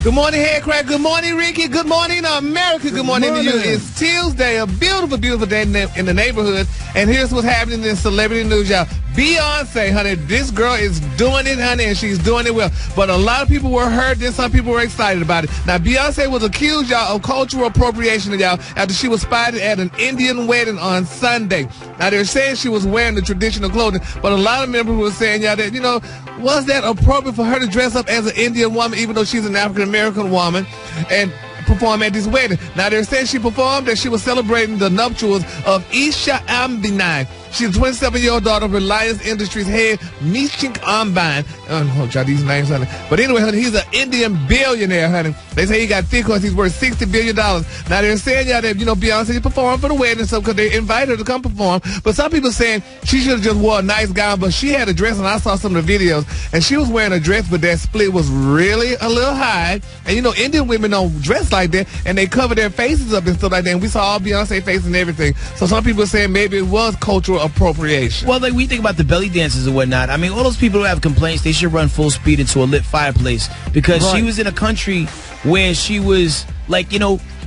Good morning, Head Crack. Good morning, Ricky. Good morning, America. Good morning to you. It's Tuesday, a beautiful, beautiful day in the neighborhood. And here's what's happening in celebrity news, y'all. Beyonce, honey, this girl is doing it, honey, and she's doing it well. But a lot of people were hurt, and some people were excited about it. Now, Beyonce was accused, y'all, of cultural appropriation, y'all, after she was spotted at an Indian wedding on Sunday. Now, they're saying she was wearing the traditional clothing, but a lot of members were saying, y'all, that, was that appropriate for her to dress up as an Indian woman, even though she's an African-American woman, and perform at this wedding? Now, they're saying she performed that she was celebrating the nuptials of Isha Ambinai. She's a 27-year-old daughter of Reliance Industries head, Mishink Ambine. Oh, try these names, honey. But anyway, honey, he's an Indian billionaire, honey. They say he got thick because he's worth $60 billion. Now, they're saying, y'all, that, Beyonce performed for the wedding and stuff because they invited her to come perform. But some people saying she should have just wore a nice gown, but she had a dress, and I saw some of the videos, and she was wearing a dress, but that split was really a little high. And, Indian women don't dress like that, and they cover their faces up and stuff like that, and we saw all Beyonce face and everything. So some people are saying maybe it was cultural appropriation. Well, like we think about the belly dances and whatnot. I mean, all those people who have complaints, they should run full speed into a lit fireplace because she was in a country where she was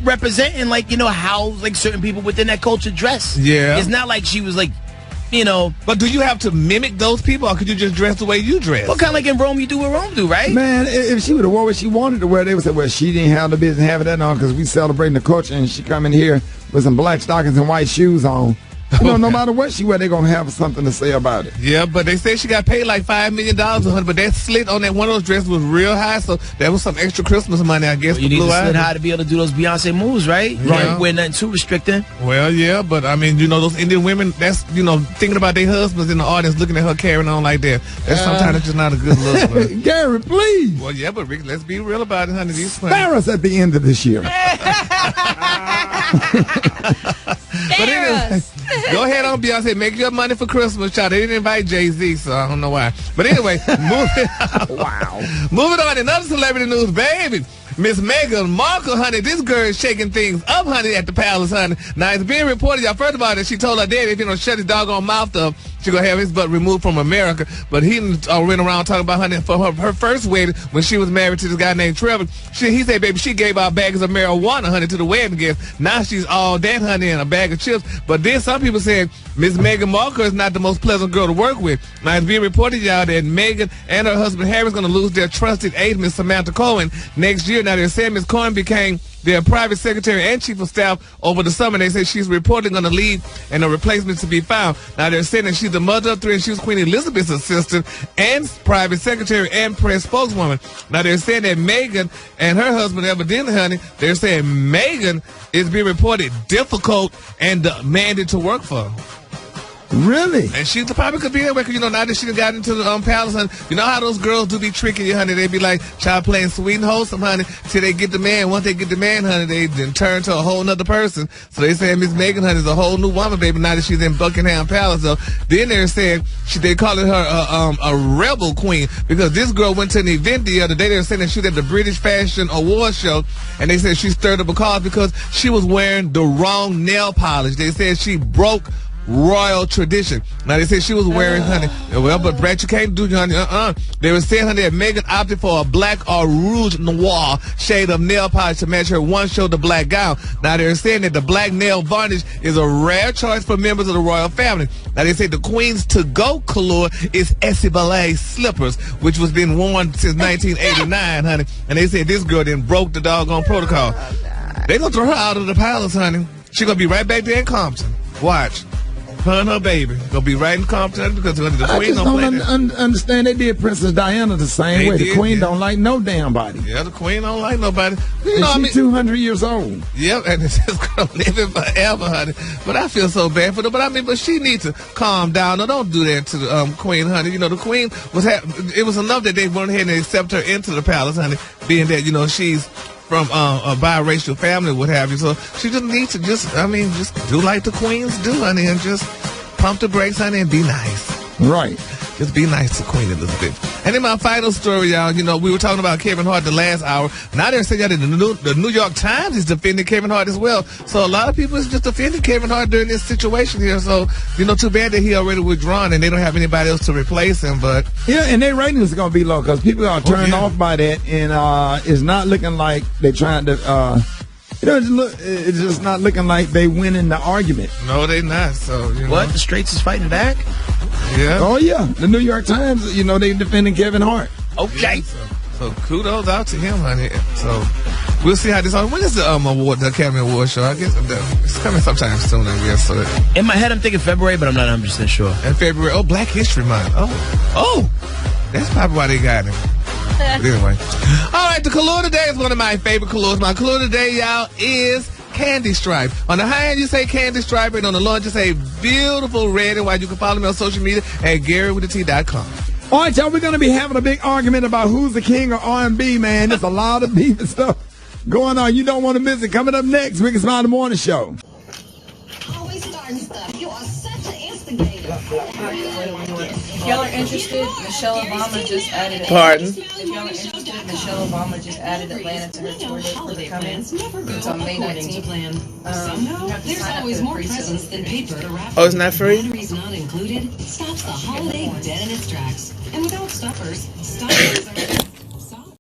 representing how certain people within that culture dress. Yeah. It's not like she was But do you have to mimic those people, or could you just dress the way you dress? Well, kind of like in Rome, you do what Rome do, right? Man, if she would have worn what she wanted to wear, they would say, well, she didn't have the business having that on because we celebrating the culture, and she come in here with some black stockings and white shoes on. No matter what she wear, they're going to have something to say about it. Yeah, but they say she got paid like $5 million, but that slit on that one of those dresses was real high, so that was some extra Christmas money, I guess. Well, you need to slit high to be able to do those Beyonce moves, right? You can't wear nothing too restricting. Well, yeah, but I mean, those Indian women, that's, thinking about their husbands in the audience, looking at her carrying on like that. That's sometimes just not a good look. Gary, please. Well, yeah, but Rick, let's be real about it, honey. Spare us at the end of this year. But anyway, go ahead on, Beyonce. Make your money for Christmas, child. They didn't invite Jay-Z, so I don't know why. But anyway, moving on. In other celebrity news, baby. Miss Meghan Markle, honey, this girl is shaking things up, honey, at the palace, honey. Now, it's being reported, y'all, first of all, that she told her daddy if he don't shut his doggone mouth up, she gonna have his butt removed from America. But he went around talking about, honey, for her first wedding, when she was married to this guy named Trevor, he said, baby, she gave out bags of marijuana, honey, to the wedding guests. Now she's all that, honey, and a bag of chips. But then some people saying Miss Meghan Markle is not the most pleasant girl to work with. Now, it's being reported, y'all, that Meghan and her husband Harry is gonna lose their trusted aide, Miss Samantha Cohen, next year. Now, they're saying Miss Cohen became their private secretary and chief of staff over the summer. They say she's reportedly going to leave and a replacement to be found. Now, they're saying that she's the mother of three, and she was Queen Elizabeth's assistant and private secretary and press spokeswoman. Now, they're saying that Meghan and her husband, evidently, honey, they're saying Meghan is being reported difficult and demanded to work for. Really? And she probably could be that way because, now that she got into the palace, honey, you know how those girls do be tricking you, honey. They be like, child playing sweet and wholesome, honey, till they get the man. Once they get the man, honey, they then turn to a whole nother person. So they say Miss Meghan, honey, is a whole new woman, baby, now that she's in Buckingham Palace. So then they're saying they calling her a rebel queen because this girl went to an event the other day. They were saying that she was at the British Fashion Awards show, and they said she stirred up a cause because she was wearing the wrong nail polish. They said she broke royal tradition. Now, they said she was wearing, honey, well, but Brad, you can't do, honey, They were saying, honey, that Meghan opted for a black or rouge noir shade of nail polish to match her one shoulder black gown. Now, they're saying that the black nail varnish is a rare choice for members of the royal family. Now, they say the queen's to-go color is Essie slippers, which was been worn since 1989, honey. And they said this girl then broke the doggone protocol. They gonna throw her out of the palace, honey. She gonna be right back there in Compton. Watch. Her and her baby gonna be right in Compton because the queen I just don't understand. They did Princess Diana the same way. The queen don't like no damn body. Yeah, the queen don't like nobody. She's 200 years old. Yep, and it's just gonna live forever, honey. But I feel so bad for her. But she needs to calm down. No, don't do that to the queen, honey. The queen it was enough that they went ahead and accept her into the palace, honey, being that she's from a biracial family, what have you. So she just needs to just do like the queens do, honey, and just pump the brakes, honey, and be nice. Right. Just be nice to Queen Elizabeth. And in my final story, y'all, you know, we were talking about Kevin Hart the last hour. Now they're saying that the New York Times is defending Kevin Hart as well. So a lot of people is just defending Kevin Hart during this situation here. So, you know, too bad that he already withdrawn and they don't have anybody else to replace him. But yeah, and their ratings are going to be low because people are turned off by that. And it's not looking like they're trying to... it's just not looking like they winning the argument. No, they not. So you know. What? The Straits is fighting back? Yeah. Oh yeah. The New York Times, you know, they defending Kevin Hart. Okay. Yeah, so kudos out to him, honey. So we'll see how this. When is the award, the Academy Award show? I guess it's coming sometime soon. I guess. So in my head, I'm thinking February, but I'm not 100% sure. In February. Oh, Black History Month. Oh, that's probably why they got him. But anyway, all right. The color today is one of my favorite colors. My color today, y'all, is candy stripe. On the high end, you say candy stripe, and on the low end, you say beautiful red and white. You can follow me on social media at GaryWithTheT.com. All right, y'all. We're gonna be having a big argument about who's the king of R&B. Man, there's a lot of beef and stuff going on. You don't want to miss it. Coming up next, Rick and Smile in the Morning Show. Always starting stuff. You are such an instigator. If y'all are interested, Michelle Obama just added. Pardon? If y'all are interested, Michelle Obama just added Atlanta to her tour date for the coming. It's on May 19th. You have to sign up for the free system. Oh, it's not free? Batteries not included stops the holiday dead in its tracks. And without stuffers, stuffers are